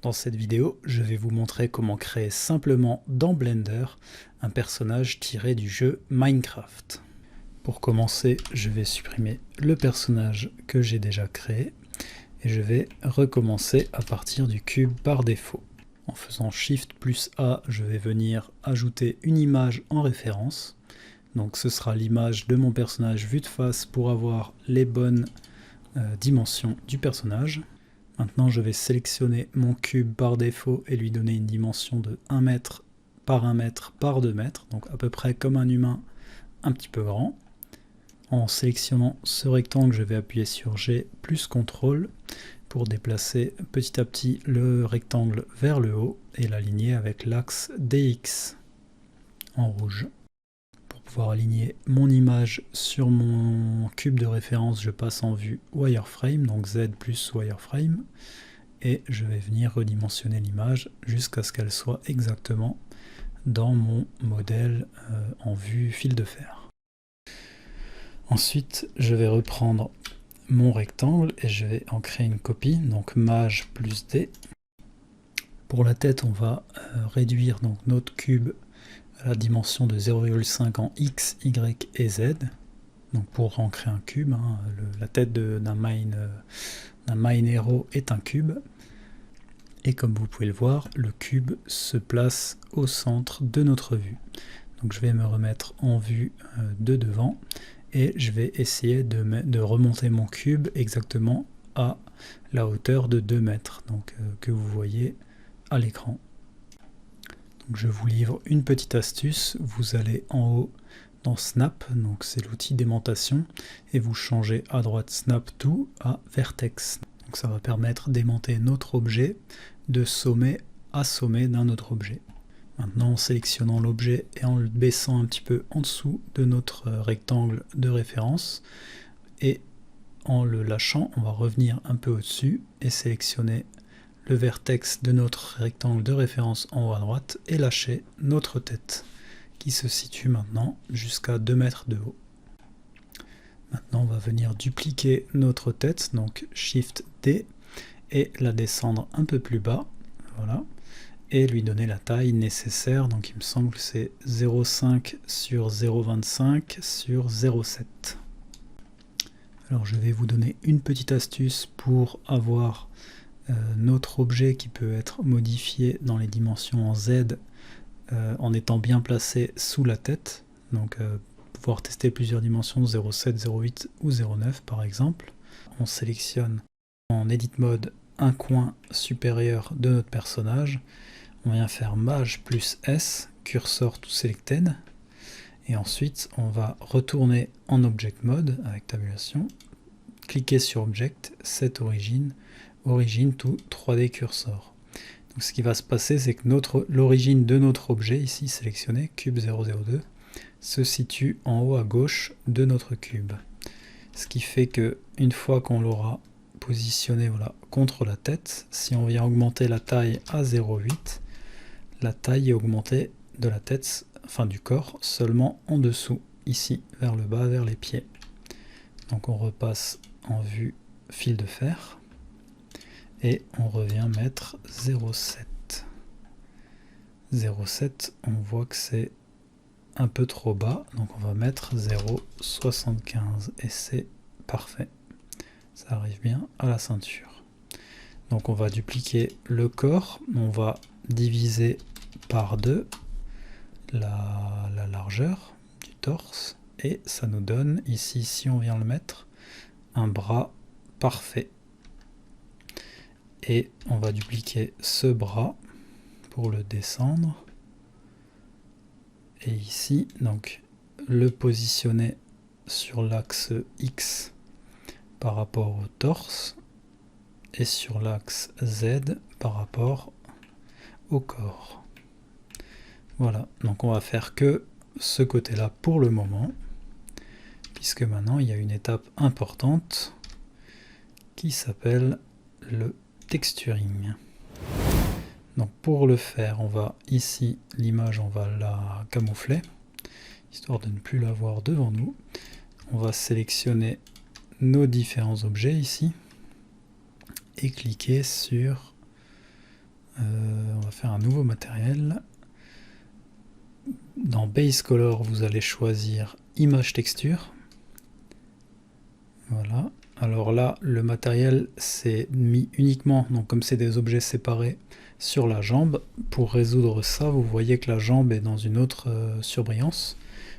Dans cette vidéo, je vais vous montrer comment créer simplement dans Blender un personnage tiré du jeu Minecraft. Pour commencer, je vais supprimer le personnage que j'ai déjà créé et je vais recommencer à partir du cube par défaut. En faisant Shift plus A, je vais venir ajouter une image en référence. Donc ce sera l'image de mon personnage vue de face pour avoir les bonnes dimensions du personnage. Maintenant je vais sélectionner mon cube par défaut et lui donner une dimension de 1 mètre par 1 mètre par 2 mètres, donc à peu près comme un humain un petit peu grand. En sélectionnant ce rectangle, je vais appuyer sur G plus CTRL pour déplacer petit à petit le rectangle vers le haut et l'aligner avec l'axe DX en rouge. Pour pouvoir aligner mon image sur mon cube de référence, je passe en vue wireframe, donc Z plus wireframe, et je vais venir redimensionner l'image jusqu'à ce qu'elle soit exactement dans mon modèle en vue fil de fer. Ensuite, je vais reprendre mon rectangle et je vais en créer une copie, donc Maj plus D. Pour la tête, on va réduire donc notre cube à la dimension de 0,5 en X, Y et Z. Donc pour en créer un cube, la tête d'un mine hero est un cube. Et comme vous pouvez le voir, le cube se place au centre de notre vue. Donc je vais me remettre en vue de devant et je vais essayer de remonter mon cube exactement à la hauteur de 2 mètres, donc, que vous voyez à l'écran. Donc je vous livre une petite astuce, vous allez en haut dans Snap, donc c'est l'outil d'aimantation, et vous changez à droite Snap to à Vertex. Donc ça va permettre d'aimanter notre objet de sommet à sommet d'un autre objet. Maintenant, en sélectionnant l'objet et en le baissant un petit peu en dessous de notre rectangle de référence, et en le lâchant, on va revenir un peu au-dessus et sélectionner le vertex de notre rectangle de référence en haut à droite et lâcher notre tête, qui se situe maintenant jusqu'à 2 mètres de haut. Maintenant, on va venir dupliquer notre tête, donc Shift D, et la descendre un peu plus bas, voilà, et lui donner la taille nécessaire, donc il me semble que c'est 0,5 sur 0,25 sur 0,7. Alors je vais vous donner une petite astuce pour avoir notre objet qui peut être modifié dans les dimensions en Z en étant bien placé sous la tête, donc pouvoir tester plusieurs dimensions, 0,7, 0,8 ou 0,9 par exemple. On sélectionne en Edit Mode un coin supérieur de notre personnage, on vient faire Maj plus S, Cursor to Selected, et ensuite on va retourner en Object Mode avec tabulation, cliquer sur Object, Set Origin, Origin to 3D Cursor. Donc ce qui va se passer, c'est que l'origine de notre objet, ici sélectionné, cube 002, se situe en haut à gauche de notre cube. Ce qui fait que une fois qu'on l'aura positionné voilà, contre la tête, si on vient augmenter la taille à 0,8, la taille est augmentée de la tête, enfin du corps, seulement en dessous, ici, vers le bas, vers les pieds. Donc on repasse en vue fil de fer, et on revient mettre 0,7. 0,7, on voit que c'est un peu trop bas, donc on va mettre 0,75, et c'est parfait. Ça arrive bien à la ceinture. Donc on va dupliquer le corps, on va diviser par 2 la largeur du torse, et ça nous donne ici, si on vient le mettre, un bras parfait. Et on va dupliquer ce bras pour le descendre, et ici donc le positionner sur l'axe X par rapport au torse et sur l'axe Z par rapport au corps. Voilà, donc on va faire que ce côté-là pour le moment, puisque maintenant il y a une étape importante qui s'appelle le texturing. Donc pour le faire, on va ici, l'image, on va la camoufler, histoire de ne plus la voir devant nous. On va sélectionner nos différents objets ici, et cliquer sur faire un nouveau matériel. Dans Base Color, vous allez choisir Image Texture. Voilà. Alors là, le matériel c'est mis uniquement, donc comme c'est des objets séparés, sur la jambe. Pour résoudre ça, vous voyez que la jambe est dans une autre surbrillance.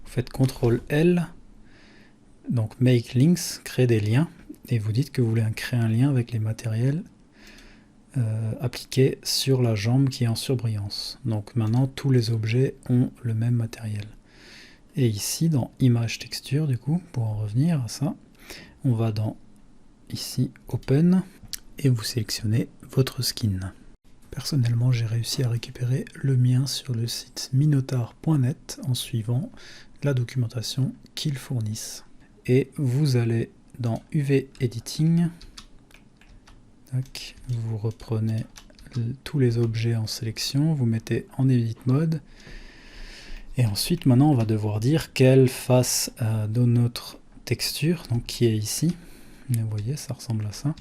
Vous faites CTRL L, donc Make Links, créer des liens, et vous dites que vous voulez créer un lien avec les matériels appliqués sur la jambe qui est en surbrillance. Donc maintenant, tous les objets ont le même matériel. Et ici, dans Image Texture, du coup, pour en revenir à ça, on va dans ici Open et vous sélectionnez votre skin. Personnellement, j'ai réussi à récupérer le mien sur le site minotaur.net en suivant la documentation qu'ils fournissent. Et vous allez dans UV Editing, tac, vous reprenez tous les objets en sélection, vous mettez en Edit Mode, et ensuite maintenant on va devoir dire quelle face de notre texture, donc qui est ici, vous voyez ça ressemble à ça,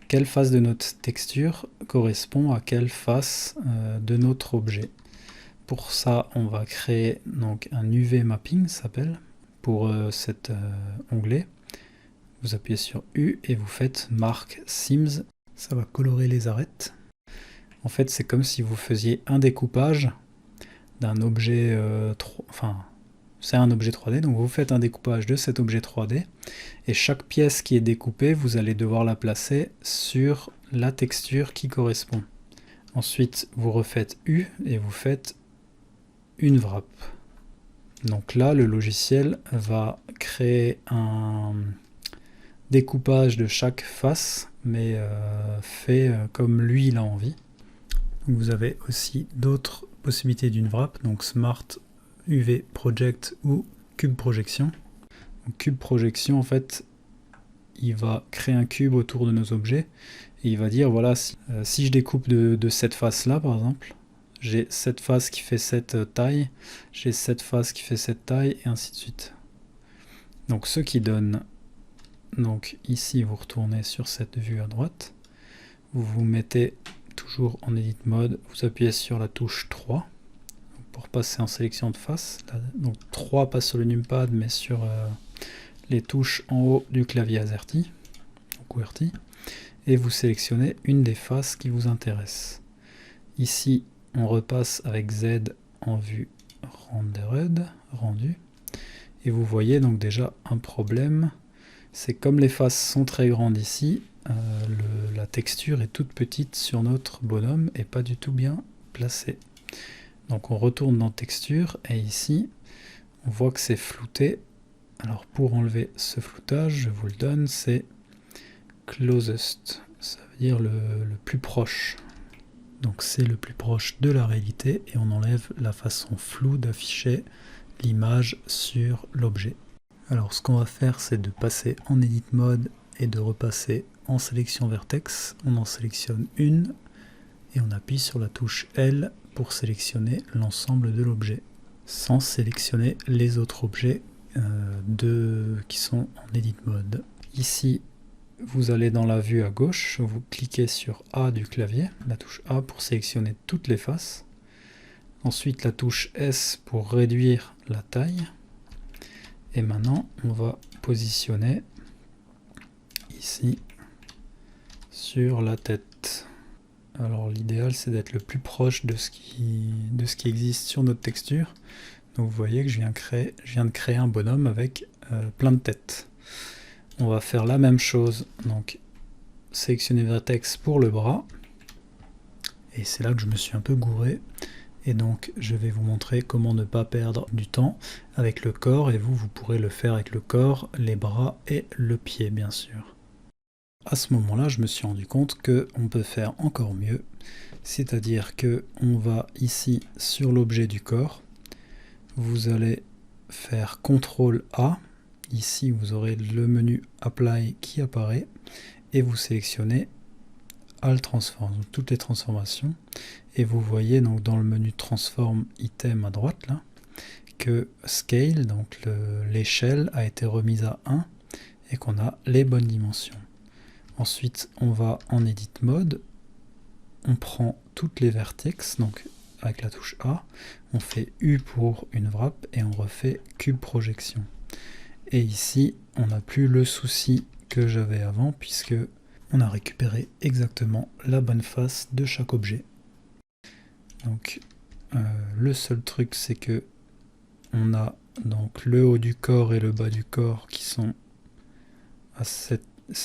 quelle face de notre texture correspond à quelle face de notre objet. Pour ça on va créer donc un UV Mapping s'appelle, pour cet onglet. Vous appuyez sur U et vous faites Mark Seams, ça va colorer les arêtes. En fait c'est comme si vous faisiez un découpage d'un objet, c'est un objet 3D, donc vous faites un découpage de cet objet 3D, et chaque pièce qui est découpée, vous allez devoir la placer sur la texture qui correspond. Ensuite, vous refaites U, et vous faites une wrap. Donc là, le logiciel va créer un découpage de chaque face, mais fait comme lui il a envie. Donc vous avez aussi d'autres possibilités d'une wrap, donc Smart UV Project ou Cube Projection. Donc, Cube Projection, en fait, il va créer un cube autour de nos objets et il va dire voilà, si je découpe de cette face là par exemple, j'ai cette face qui fait cette taille, j'ai cette face qui fait cette taille et ainsi de suite. Donc ce qui donne, donc ici vous retournez sur cette vue à droite, vous vous mettez toujours en Edit Mode, vous appuyez sur la touche 3 pour passer en sélection de face. Donc 3 pas sur le numpad mais sur les touches en haut du clavier AZERTY, donc QWERTY, et vous sélectionnez une des faces qui vous intéresse. Ici on repasse avec Z en vue rendered, rendu, et vous voyez donc déjà un problème, c'est comme les faces sont très grandes ici, la texture est toute petite sur notre bonhomme et pas du tout bien placée. Donc on retourne dans texture et ici on voit que c'est flouté. Alors pour enlever ce floutage, je vous le donne, c'est closest, ça veut dire le plus proche. Donc c'est le plus proche de la réalité et on enlève la façon floue d'afficher l'image sur l'objet. Alors ce qu'on va faire, c'est de passer en Edit Mode et de repasser en sélection vertex. On en sélectionne une et on appuie sur la touche L pour sélectionner l'ensemble de l'objet, sans sélectionner les autres objets qui sont en Edit Mode. Ici, vous allez dans la vue à gauche, vous cliquez sur A du clavier, la touche A pour sélectionner toutes les faces. Ensuite la touche S pour réduire la taille. Et maintenant, on va positionner ici sur la tête. Alors l'idéal c'est d'être le plus proche de ce qui existe sur notre texture. Donc vous voyez que je viens de créer un bonhomme avec plein de têtes. On va faire la même chose, donc sélectionner vertex pour le bras. Et c'est là que je me suis un peu gouré. Et donc je vais vous montrer comment ne pas perdre du temps avec le corps, et vous pourrez le faire avec le corps, les bras et le pied bien sûr. À ce moment-là, je me suis rendu compte qu'on peut faire encore mieux, c'est-à-dire que on va ici sur l'objet du corps, vous allez faire CTRL A, ici vous aurez le menu Apply qui apparaît, et vous sélectionnez All Transform, donc toutes les transformations, et vous voyez donc dans le menu Transform Item à droite là, que Scale, donc l'échelle a été remise à 1, et qu'on a les bonnes dimensions. Ensuite, on va en Edit Mode, on prend toutes les vertex, donc avec la touche A, on fait U pour une wrap et on refait cube projection. Et ici, on n'a plus le souci que j'avais avant puisque on a récupéré exactement la bonne face de chaque objet. Donc le seul truc, c'est que on a donc le haut du corps et le bas du corps qui sont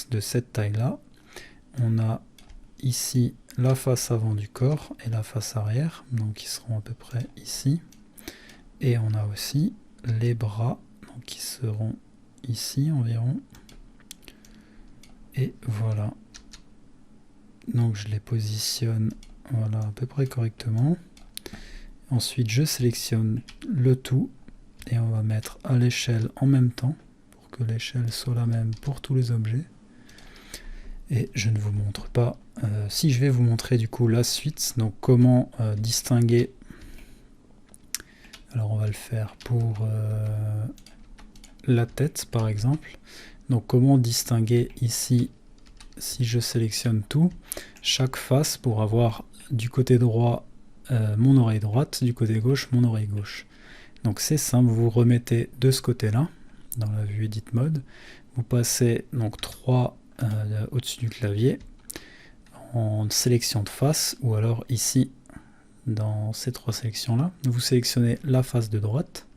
de cette taille-là. On a ici la face avant du corps et la face arrière, donc ils seront à peu près ici. Et on a aussi les bras, donc qui seront ici environ. Et voilà. Donc je les positionne voilà, à peu près correctement. Ensuite je sélectionne le tout et on va mettre à l'échelle en même temps pour que l'échelle soit la même pour tous les objets. Et je ne vous montre pas, si je vais vous montrer du coup la suite, donc comment distinguer, alors on va le faire pour la tête par exemple, donc comment distinguer ici, si je sélectionne tout, chaque face pour avoir du côté droit mon oreille droite, du côté gauche mon oreille gauche. Donc c'est simple, vous remettez de ce côté-là, dans la vue Edit Mode, vous passez donc 3 au-dessus du clavier, en sélection de face, ou alors ici, dans ces 3 sélections-là, vous sélectionnez la face de droite,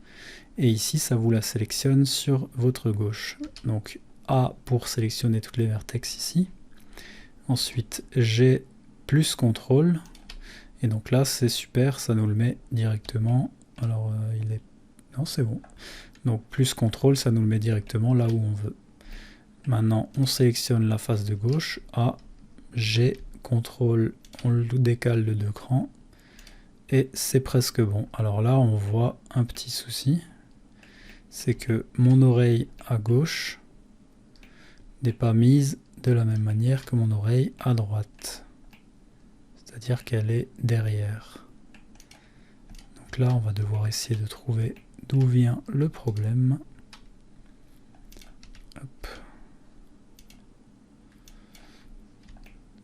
et ici ça vous la sélectionne sur votre gauche. Donc A pour sélectionner toutes les vertex ici, ensuite G plus CTRL, et donc là c'est super, ça nous le met directement, alors il est... non c'est bon, donc plus CTRL ça nous le met directement là où on veut. Maintenant on sélectionne la face de gauche, A, G, CTRL, on le décale de 2 crans, et c'est presque bon. Alors là on voit un petit souci, c'est que mon oreille à gauche n'est pas mise de la même manière que mon oreille à droite. C'est-à-dire qu'elle est derrière. Donc là, on va devoir essayer de trouver d'où vient le problème. Hop.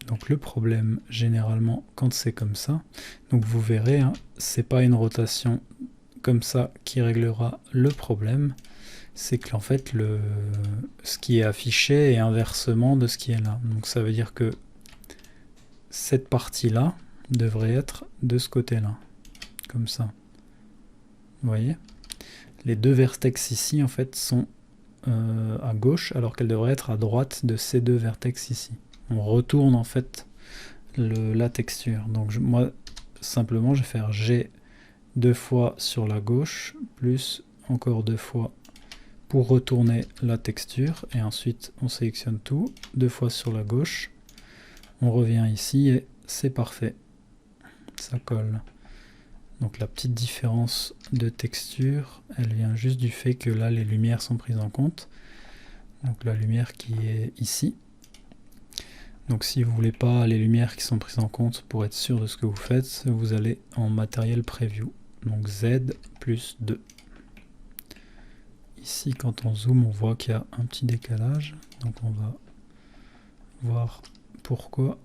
Donc le problème, généralement, quand c'est comme ça, donc vous verrez, hein, c'est pas une rotation comme ça qui réglera le problème, c'est qu'en fait, ce qui est affiché est inversement de ce qui est là. Donc ça veut dire que cette partie-là devrait être de ce côté-là, comme ça. Vous voyez? Les deux vertex ici, en fait, sont à gauche, alors qu'elles devraient être à droite de ces deux vertex ici. On retourne, en fait, la texture. Donc moi, simplement, je vais faire G 2 fois sur la gauche, plus encore 2 fois pour retourner la texture, et ensuite on sélectionne tout, 2 fois sur la gauche, on revient ici et c'est parfait, ça colle. Donc la petite différence de texture, elle vient juste du fait que là les lumières sont prises en compte, donc la lumière qui est ici. Donc si vous voulez pas les lumières qui sont prises en compte pour être sûr de ce que vous faites, vous allez en matériel preview, donc Z plus 2. Ici, quand on zoome, on voit qu'il y a un petit décalage, donc on va voir pourquoi.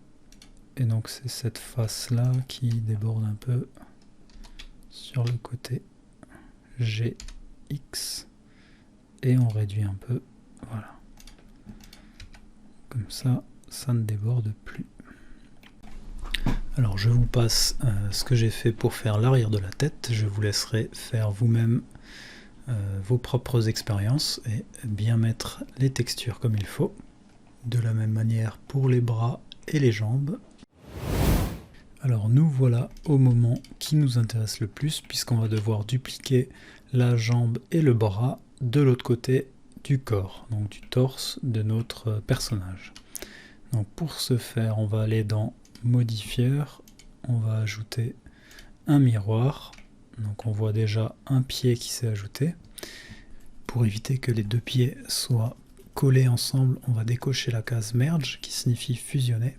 Et donc c'est cette face-là qui déborde un peu sur le côté GX, et on réduit un peu, voilà. Comme ça, ça ne déborde plus. Alors je vous passe ce que j'ai fait pour faire l'arrière de la tête, je vous laisserai faire vous-même vos propres expériences et bien mettre les textures comme il faut. De la même manière pour les bras et les jambes. Alors nous voilà au moment qui nous intéresse le plus, puisqu'on va devoir dupliquer la jambe et le bras de l'autre côté du corps, donc du torse de notre personnage. Donc pour ce faire, on va aller dans Modifieur, on va ajouter un miroir. Donc on voit déjà un pied qui s'est ajouté. Pour éviter que les deux pieds soient collés ensemble, on va décocher la case Merge qui signifie fusionner.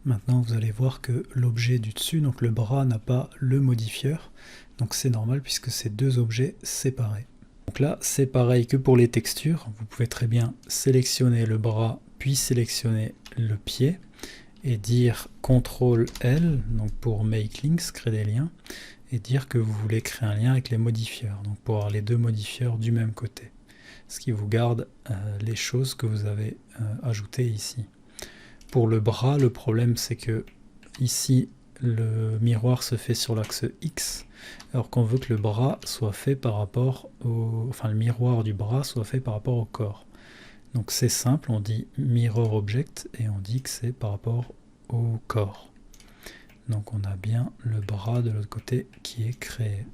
Maintenant vous allez voir que l'objet du dessus, donc le bras, n'a pas le modifieur. Donc c'est normal puisque c'est deux objets séparés. Donc là c'est pareil que pour les textures. Vous pouvez très bien sélectionner le bras puis sélectionner le pied. et dire CTRL L, donc pour make links, créer des liens, et dire que vous voulez créer un lien avec les modifieurs, donc pour avoir les deux modifieurs du même côté. Ce qui vous garde les choses que vous avez ajoutées ici. Pour le bras, le problème c'est que ici le miroir se fait sur l'axe X, alors qu'on veut que le bras soit fait par rapport au... enfin le miroir du bras soit fait par rapport au corps. Donc c'est simple, on dit mirror object et on dit que c'est par rapport au corps. Donc on a bien le bras de l'autre côté qui est créé.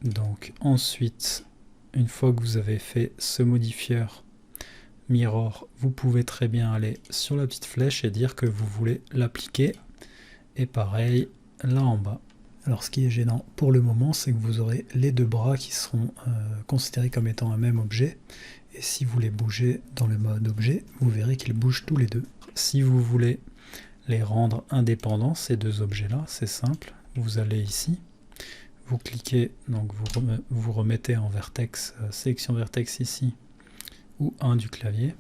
Donc ensuite, une fois que vous avez fait ce modifieur mirror, vous pouvez très bien aller sur la petite flèche et dire que vous voulez l'appliquer. Et pareil, là en bas. Alors ce qui est gênant pour le moment, c'est que vous aurez les deux bras qui seront considérés comme étant un même objet. Et si vous les bougez dans le mode objet, vous verrez qu'ils bougent tous les deux. Si vous voulez les rendre indépendants, ces deux objets-là, c'est simple. Vous allez ici, vous cliquez, donc vous remettez en vertex, sélection vertex ici, ou 1 du clavier.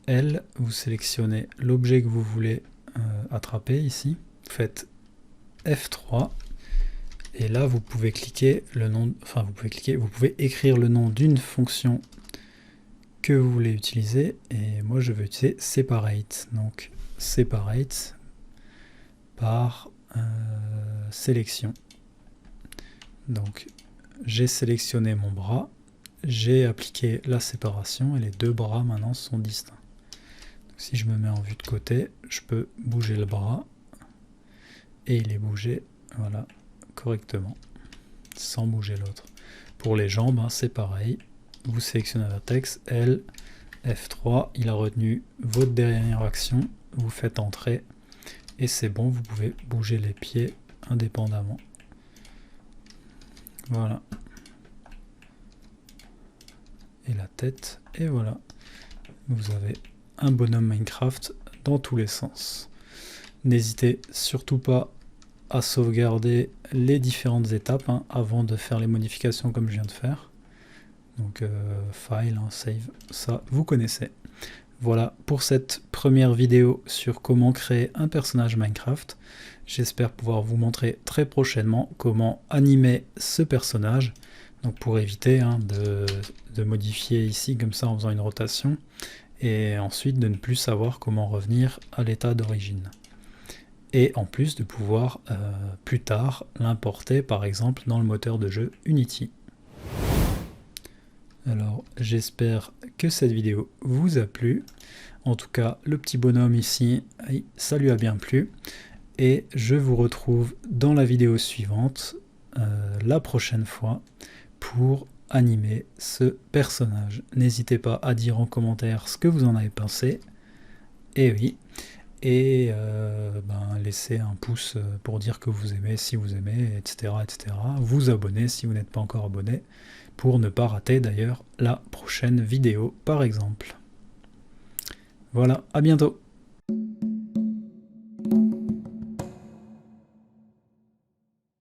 L, vous sélectionnez l'objet que vous voulez attraper ici. Vous faites F3. Et là, vous pouvez cliquer le nom, enfin vous pouvez écrire le nom d'une fonction que vous voulez utiliser, et moi je vais utiliser separate, donc separate par sélection. Donc j'ai sélectionné mon bras, j'ai appliqué la séparation et les deux bras maintenant sont distincts. Donc, si je me mets en vue de côté, je peux bouger le bras et il est bougé, voilà, correctement, sans bouger l'autre. Pour les jambes, hein, c'est pareil. Vous sélectionnez la vertex, L, F3, il a retenu votre dernière action, vous faites entrer, et c'est bon, vous pouvez bouger les pieds indépendamment. Voilà. Et la tête, et voilà. Vous avez un bonhomme Minecraft dans tous les sens. N'hésitez surtout pas à sauvegarder les différentes étapes hein, avant de faire les modifications comme je viens de faire. Donc file, hein, save, ça vous connaissez. Voilà pour cette première vidéo sur comment créer un personnage Minecraft. J'espère pouvoir vous montrer très prochainement comment animer ce personnage. Donc pour éviter hein, de modifier ici comme ça en faisant une rotation. Et ensuite de ne plus savoir comment revenir à l'état d'origine. Et en plus de pouvoir plus tard l'importer par exemple dans le moteur de jeu Unity. Alors j'espère que cette vidéo vous a plu. En tout cas le petit bonhomme ici, ça lui a bien plu. Et je vous retrouve dans la vidéo suivante, la prochaine fois, pour animer ce personnage. N'hésitez pas à dire en commentaire ce que vous en avez pensé. Et oui. Et laissez un pouce pour dire que vous aimez, si vous aimez, etc. etc. Vous abonner si vous n'êtes pas encore abonné, pour ne pas rater d'ailleurs la prochaine vidéo par exemple. Voilà, à bientôt.